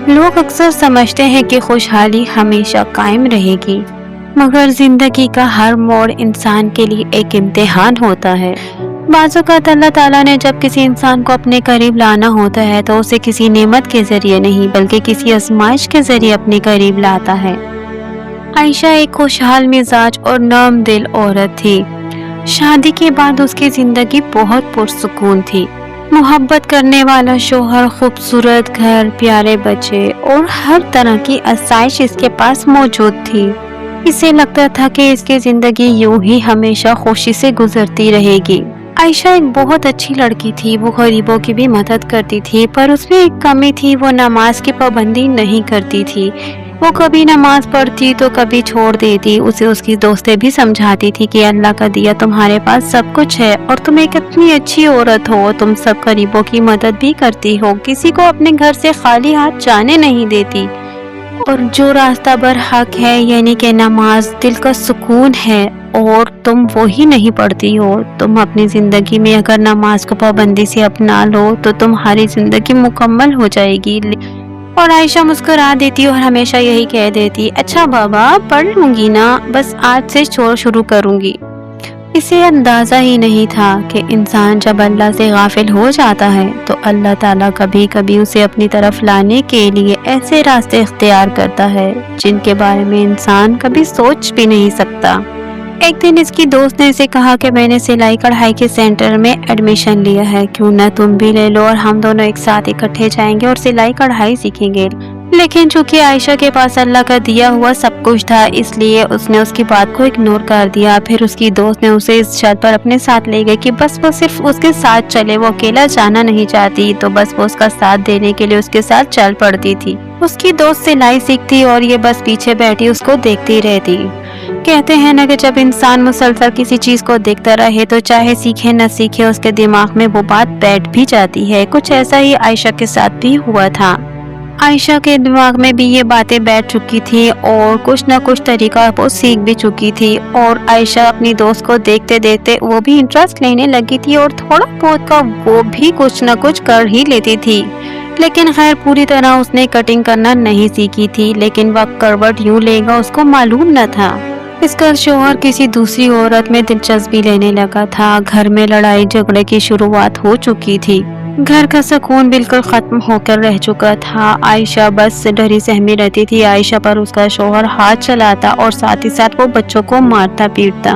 لوگ اکثر سمجھتے ہیں کہ خوشحالی ہمیشہ قائم رہے گی، مگر زندگی کا ہر موڑ انسان کے لیے ایک امتحان ہوتا ہے۔ بعض اوقات اللہ تعالیٰ نے جب کسی انسان کو اپنے قریب لانا ہوتا ہے تو اسے کسی نعمت کے ذریعے نہیں بلکہ کسی آزمائش کے ذریعے اپنے قریب لاتا ہے۔ عائشہ ایک خوشحال مزاج اور نرم دل عورت تھی۔ شادی کے بعد اس کی زندگی بہت پرسکون تھی۔ محبت کرنے والا شوہر، خوبصورت گھر، پیارے بچے اور ہر طرح کی آسائش اس کے پاس موجود تھی۔ اسے لگتا تھا کہ اس کی زندگی یوں ہی ہمیشہ خوشی سے گزرتی رہے گی۔ عائشہ ایک بہت اچھی لڑکی تھی، وہ غریبوں کی بھی مدد کرتی تھی، پر اس میں ایک کمی تھی، وہ نماز کی پابندی نہیں کرتی تھی۔ وہ کبھی نماز پڑھتی تو کبھی چھوڑ دیتی۔ اسے اس کی دوستیں بھی سمجھاتی تھی کہ اللہ کا دیا تمہارے پاس سب کچھ ہے اور تم ایک اتنی اچھی عورت ہو، تم سب غریبوں کی مدد بھی کرتی ہو، کسی کو اپنے گھر سے خالی ہاتھ جانے نہیں دیتی، اور جو راستہ برحق ہے یعنی کہ نماز دل کا سکون ہے اور تم وہی نہیں پڑھتی ہو۔ تم اپنی زندگی میں اگر نماز کو پابندی سے اپنا لو تو تمہاری زندگی مکمل ہو جائے گی۔ اور عائشہ مسکرا دیتی اور ہمیشہ یہی کہہ دیتی، اچھا بابا پڑھ لوں گی نا، بس آج سے شروع کروں گی۔ اسے اندازہ ہی نہیں تھا کہ انسان جب اللہ سے غافل ہو جاتا ہے تو اللہ تعالیٰ کبھی کبھی اسے اپنی طرف لانے کے لیے ایسے راستے اختیار کرتا ہے جن کے بارے میں انسان کبھی سوچ بھی نہیں سکتا۔ ایک دن اس کی دوست نے اسے کہا کہ میں نے سلائی کڑھائی کے سینٹر میں ایڈمیشن لیا ہے، کیوں نہ تم بھی لے لو اور ہم دونوں ایک ساتھ اکٹھے جائیں گے اور سلائی کڑھائی سیکھیں گے۔ لیکن چونکہ عائشہ کے پاس اللہ کا دیا ہوا سب کچھ تھا، اس لیے اس نے اس کی بات کو اگنور کر دیا۔ پھر اس کی دوست نے اسے اس شرط پر اپنے ساتھ لے گئی کہ بس وہ صرف اس کے ساتھ چلے، وہ اکیلا جانا نہیں چاہتی، تو بس وہ اس کا ساتھ دینے کے لیے اس کے ساتھ چل پڑتی تھی۔ اس کی دوست سلائی سیکھتی اور یہ بس پیچھے بیٹھی اس کو دیکھتی رہتی۔ کہتے ہیں نا کہ جب انسان مسلسل کسی چیز کو دیکھتا رہے تو چاہے سیکھے نہ سیکھے اس کے دماغ میں وہ بات بیٹھ بھی جاتی ہے۔ کچھ ایسا ہی عائشہ کے ساتھ بھی ہوا تھا۔ عائشہ کے دماغ میں بھی یہ باتیں بیٹھ چکی تھی اور کچھ نہ کچھ طریقہ وہ سیکھ بھی چکی تھی، اور عائشہ اپنی دوست کو دیکھتے دیکھتے وہ بھی انٹرسٹ لینے لگی تھی اور تھوڑا بہت کا وہ بھی کچھ نہ کچھ کر ہی لیتی تھی۔ لیکن خیر پوری طرح اس نے کٹنگ کرنا نہیں سیکھی تھی، لیکن وقت کروٹ یوں لے گا اس کو معلوم نہ تھا۔ اس کا شوہر کسی دوسری عورت میں دلچسپی لینے لگا تھا، گھر میں لڑائی جھگڑے کی شروعات ہو چکی تھی، گھر کا سکون بالکل ختم ہو کر رہ چکا تھا۔ عائشہ بس ڈری سہمی رہتی تھی، عائشہ پر اس کا شوہر ہاتھ چلاتا اور ساتھ ہی ساتھ وہ بچوں کو مارتا پیٹتا۔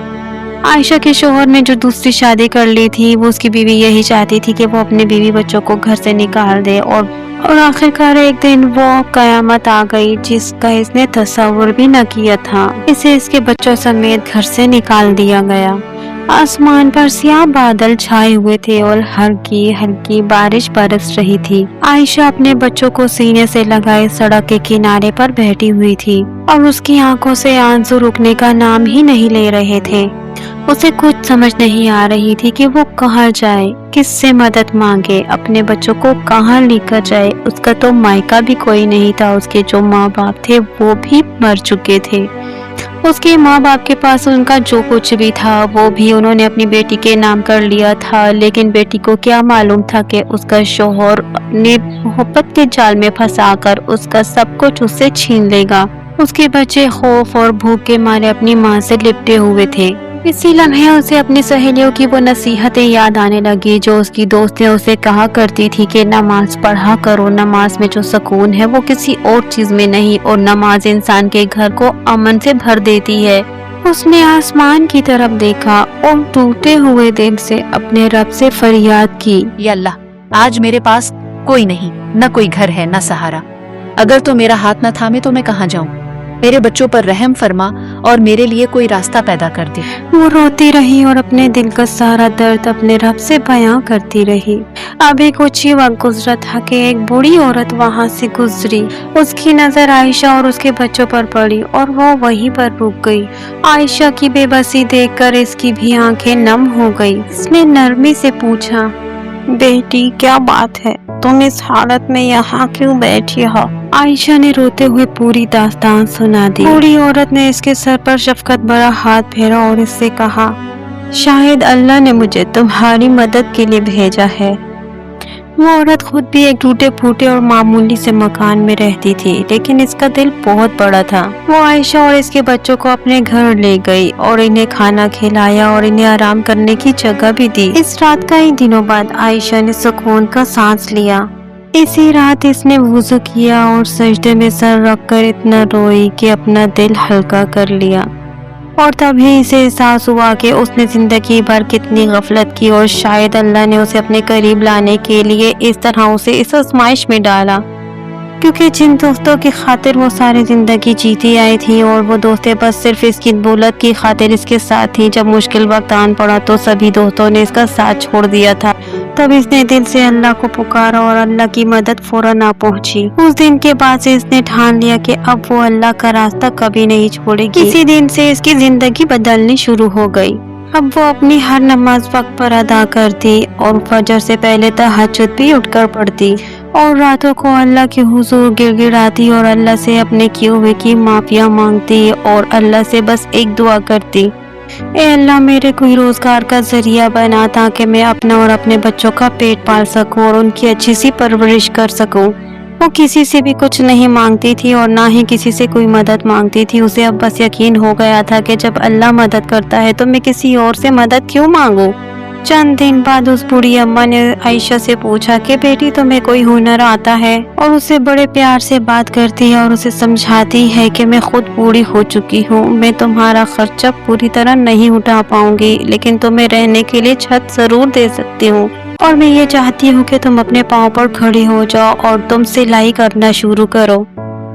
عائشہ کے شوہر نے جو دوسری شادی کر لی تھی، وہ اس کی بیوی یہی چاہتی تھی کہ وہ اپنے بیوی بچوں کو گھر سے نکال دے، اور آخرکار ایک دن وہ قیامت آ گئی جس کا اس نے تصور بھی نہ کیا تھا۔ اسے اس کے بچوں سمیت گھر سے نکال دیا گیا۔ آسمان پر سیاہ بادل چھائے ہوئے تھے اور ہلکی ہلکی بارش برس رہی تھی۔ عائشہ اپنے بچوں کو سینے سے لگائے سڑک کے کنارے پر بیٹھی ہوئی تھی اور اس کی آنکھوں سے آنسو رکنے کا نام ہی نہیں لے رہے تھے۔ اسے کچھ سمجھ نہیں آ رہی تھی کہ وہ کہاں جائے، کس سے مدد مانگے، اپنے بچوں کو کہاں لے کر جائے۔ اس کا تو مائکہ بھی کوئی نہیں تھا، اس کے جو ماں باپ تھے وہ بھی مر چکے تھے۔ اس کے ماں باپ کے پاس ان کا جو کچھ بھی تھا وہ بھی انہوں نے اپنی بیٹی کے نام کر لیا تھا، لیکن بیٹی کو کیا معلوم تھا کہ اس کا شوہر اپنے محبت کے جال میں پھنسا کر اس کا سب کچھ اس سے چھین لے گا۔ اس کے بچے خوف اور بھوک کے مارے اپنی ماں سے لپٹے ہوئے تھے۔ اسی لمحے اسے اپنی سہیلیوں کی وہ نصیحتیں یاد آنے لگی جو اس کی دوست نے اسے کہا کرتی تھی کہ نماز پڑھا کرو، نماز میں جو سکون ہے وہ کسی اور چیز میں نہیں، اور نماز انسان کے گھر کو امن سے بھر دیتی ہے۔ اس نے آسمان کی طرف دیکھا اور ٹوٹے ہوئے دل سے اپنے رب سے فریاد کی، یا اللہ، آج میرے پاس کوئی نہیں، نہ کوئی گھر ہے نہ سہارا، اگر تو میرا ہاتھ نہ تھامے تو میں کہاں جاؤں؟ میرے بچوں پر رحم فرما اور میرے لیے کوئی راستہ پیدا کر دے۔ وہ روتی رہی اور اپنے دل کا سارا درد اپنے رب سے بیان کرتی رہی۔ ابھی کچھ ہی وقت گزرا تھا کہ ایک بوڑھی عورت وہاں سے گزری۔ اس کی نظر عائشہ اور اس کے بچوں پر پڑی اور وہ وہیں پر رک گئی۔ عائشہ کی بے بسی دیکھ کر اس کی بھی آنکھیں نم ہو گئی۔ اس نے نرمی سے پوچھا، بیٹی کیا بات ہے، تم اس حالت میں یہاں کیوں بیٹھی ہو؟ عائشہ نے روتے ہوئے پوری داستان سنا دی۔ بوڑھی عورت نے اس کے سر پر شفقت بھرا ہاتھ پھیرا اور اس سے کہا، شاید اللہ نے مجھے تمہاری مدد کے لیے بھیجا ہے۔ وہ عورت خود بھی ایک ٹوٹے پھوٹے اور معمولی سے مکان میں رہتی تھی، لیکن اس کا دل بہت بڑا تھا۔ وہ عائشہ اور اس کے بچوں کو اپنے گھر لے گئی اور انہیں کھانا کھلایا اور انہیں آرام کرنے کی جگہ بھی دی۔ اس رات کئی دنوں بعد عائشہ نے سکون کا سانس لیا۔ اسی رات اس نے وضو کیا اور سجدے میں سر رکھ کر اتنا روئی کہ اپنا دل ہلکا کر لیا، اور تبھی اسے احساس ہوا کہ اس نے زندگی بھر کتنی غفلت کی اور شاید اللہ نے اسے اپنے قریب لانے کے لیے اس طرح اسے اس آزمائش میں ڈالا، کیونکہ جن دوستوں کی خاطر وہ ساری زندگی جیتی آئی تھی اور وہ دوستیں بس صرف اس کی دولت کی خاطر اس کے ساتھ تھی، جب مشکل وقت آن پڑا تو سبھی دوستوں نے اس کا ساتھ چھوڑ دیا تھا۔ تب اس نے دل سے اللہ کو پکارا اور اللہ کی مدد فوراً آ پہنچی۔ اس دن کے بعد سے اس نے ٹھان لیا کہ اب وہ اللہ کا راستہ کبھی نہیں چھوڑے گی۔ اسی دن سے اس کی زندگی بدلنی شروع ہو گئی۔ اب وہ اپنی ہر نماز وقت پر ادا کرتی اور فجر سے پہلے تہجد بھی اٹھ کر پڑھتی اور راتوں کو اللہ کے حضور گڑ گڑاتی اور اللہ سے اپنے کیے ہوئے کی معافیاں مانگتی اور اللہ سے بس ایک دعا کرتی، اے اللہ میرے کوئی روزگار کا ذریعہ بنا تاکہ میں اپنا اور اپنے بچوں کا پیٹ پال سکوں اور ان کی اچھی سی پرورش کر سکوں۔ وہ کسی سے بھی کچھ نہیں مانگتی تھی اور نہ ہی کسی سے کوئی مدد مانگتی تھی۔ اسے اب بس یقین ہو گیا تھا کہ جب اللہ مدد کرتا ہے تو میں کسی اور سے مدد کیوں مانگوں۔ چند دن بعد اس بوڑھی اماں نے عائشہ سے پوچھا کہ بیٹی تمہیں کوئی ہنر آتا ہے، اور اسے بڑے پیار سے بات کرتی ہے اور اسے سمجھاتی ہے کہ میں خود بوڑھی ہو چکی ہوں، میں تمہارا خرچہ پوری طرح نہیں اٹھا پاؤں گی، لیکن تمہیں رہنے کے لیے چھت ضرور دے سکتی ہوں، اور میں یہ چاہتی ہوں کہ تم اپنے پاؤں پر کھڑی ہو جاؤ اور تم سلائی کرنا شروع کرو۔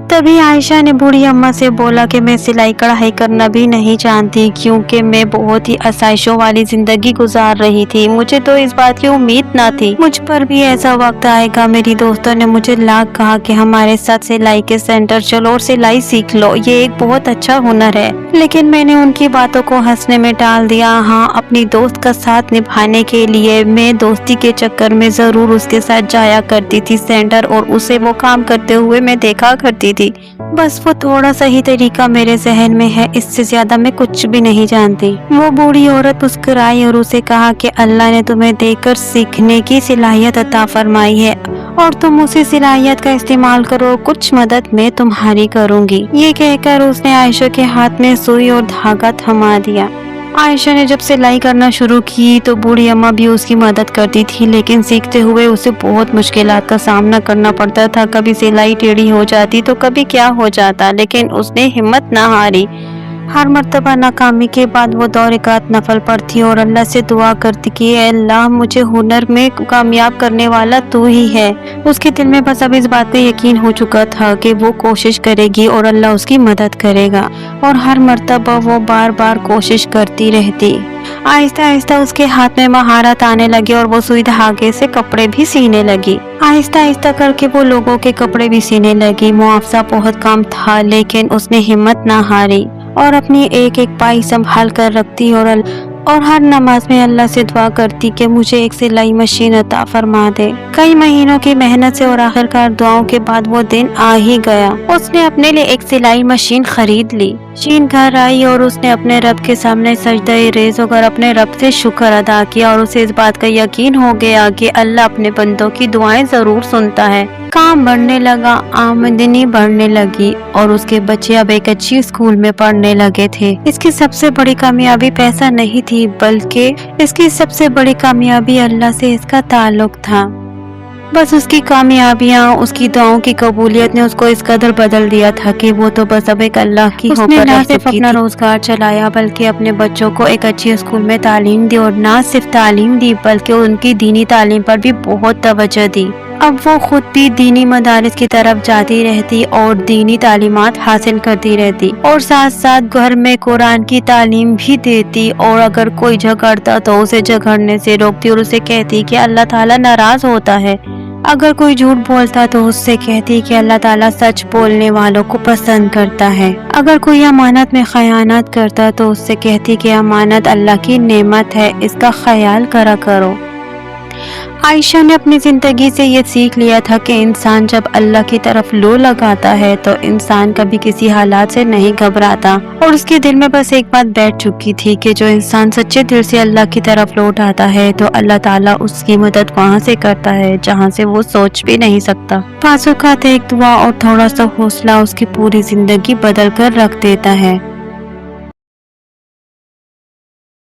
تبھی عائشہ نے بوڑھی اماں سے بولا کہ میں سلائی کڑھائی کرنا بھی نہیں جانتی، کیونکہ میں بہت ہی آسائشوں والی زندگی گزار رہی تھی، مجھے تو اس بات کی امید نہ تھی مجھ پر بھی ایسا وقت آئے گا۔ میری دوستوں نے مجھے لاکھ کہا کہ ہمارے ساتھ سلائی کے سینٹر چلو اور سلائی سیکھ لو، یہ ایک بہت اچھا ہنر ہے، لیکن میں نے ان کی باتوں کو ہنسنے میں ٹال دیا۔ ہاں، اپنی دوست کا ساتھ نبھانے کے لیے میں دوستی کے چکر میں ضرور اس کے ساتھ جایا کرتی تھی سینٹر، اور اسے وہ کام کرتے ہوئے میں دیکھا کرتی تھی، بس وہ تھوڑا سا ہی طریقہ میرے ذہن میں ہے، اس سے زیادہ میں کچھ بھی نہیں جانتی۔ وہ بوڑھی عورت مسکرائی اور اسے کہا کہ اللہ نے تمہیں دیکھ کر سیکھنے کی صلاحیت عطا فرمائی ہے اور تم اسی صلاحیت کا استعمال کرو، کچھ مدد میں تمہاری کروں گی۔ یہ کہہ کر اس نے عائشہ کے ہاتھ میں سوئی اور دھاگا تھما دیا۔ عائشہ نے جب سلائی کرنا شروع کی تو بوڑھی اماں بھی اس کی مدد کرتی تھی، لیکن سیکھتے ہوئے اسے بہت مشکلات کا سامنا کرنا پڑتا تھا، کبھی سلائی ٹیڑھی ہو جاتی تو کبھی کیا ہو جاتا، لیکن اس نے ہمت نہ ہاری۔ ہر مرتبہ ناکامی کے بعد وہ 2 رکعت نفل پڑھتی اور اللہ سے دعا کرتی کہ اے اللہ مجھے ہنر میں کامیاب کرنے والا تو ہی ہے۔ اس کے دل میں بس اب اس بات کا یقین ہو چکا تھا کہ وہ کوشش کرے گی اور اللہ اس کی مدد کرے گا، اور ہر مرتبہ وہ بار بار کوشش کرتی رہتی۔ آہستہ آہستہ اس کے ہاتھ میں مہارت آنے لگی اور وہ سوئی دھاگے سے کپڑے بھی سینے لگی۔ آہستہ آہستہ کر کے وہ لوگوں کے کپڑے بھی سینے لگی۔ معاوضہ بہت کم تھا، لیکن اس نے ہمت نہ ہاری اور اپنی ایک ایک پائی سنبھال کر رکھتی اور ہر نماز میں اللہ سے دعا کرتی کہ مجھے ایک سلائی مشین عطا فرما دے۔ کئی مہینوں کی محنت سے اور آخرکار دعاؤں کے بعد وہ دن آ ہی گیا۔ اس نے اپنے لیے ایک سلائی مشین خرید لی۔ مشین گھر آئی اور اس نے اپنے رب کے سامنے سجدہ ریز ہو کر اپنے رب سے شکر ادا کیا، اور اسے اس بات کا یقین ہو گیا کہ اللہ اپنے بندوں کی دعائیں ضرور سنتا ہے۔ کام بڑھنے لگا، آمدنی بڑھنے لگی، اور اس کے بچے اب ایک اچھی اسکول میں پڑھنے لگے تھے۔ اس کی سب سے بڑی کامیابی پیسہ نہیں تھی، بلکہ اس کی سب سے بڑی کامیابی اللہ سے اس کا تعلق تھا۔ بس اس کی کامیابیاں، اس کی دعاؤں کی قبولیت نے اس کو اس قدر بدل دیا تھا کہ وہ تو بس اب ایک اللہ کی ہو کر نہ صرف اپنا روزگار چلایا بلکہ اپنے بچوں کو ایک اچھی اسکول میں تعلیم دی، اور نہ صرف تعلیم دی بلکہ ان کی دینی تعلیم پر بھی بہت توجہ دی۔ اب وہ خود بھی دینی مدارس کی طرف جاتی رہتی اور دینی تعلیمات حاصل کرتی رہتی، اور ساتھ ساتھ گھر میں قرآن کی تعلیم بھی دیتی، اور اگر کوئی جھگڑتا تو اسے جھگڑنے سے روکتی اور اسے کہتی کہ اللہ تعالیٰ ناراض ہوتا ہے۔ اگر کوئی جھوٹ بولتا تو اس سے کہتی کہ اللہ تعالیٰ سچ بولنے والوں کو پسند کرتا ہے۔ اگر کوئی امانت میں خیانت کرتا تو اس سے کہتی کہ امانت اللہ کی نعمت ہے، اس کا خیال کرا کرو۔ عائشہ نے اپنی زندگی سے یہ سیکھ لیا تھا کہ انسان جب اللہ کی طرف لو لگاتا ہے تو انسان کبھی کسی حالات سے نہیں گھبراتا، اور اس کے دل میں بس ایک بات بیٹھ چکی تھی کہ جو انسان سچے دل سے اللہ کی طرف لو اٹھاتا ہے تو اللہ تعالیٰ اس کی مدد وہاں سے کرتا ہے جہاں سے وہ سوچ بھی نہیں سکتا۔ بعض اوقات ایک دعا اور تھوڑا سا حوصلہ اس کی پوری زندگی بدل کر رکھ دیتا ہے۔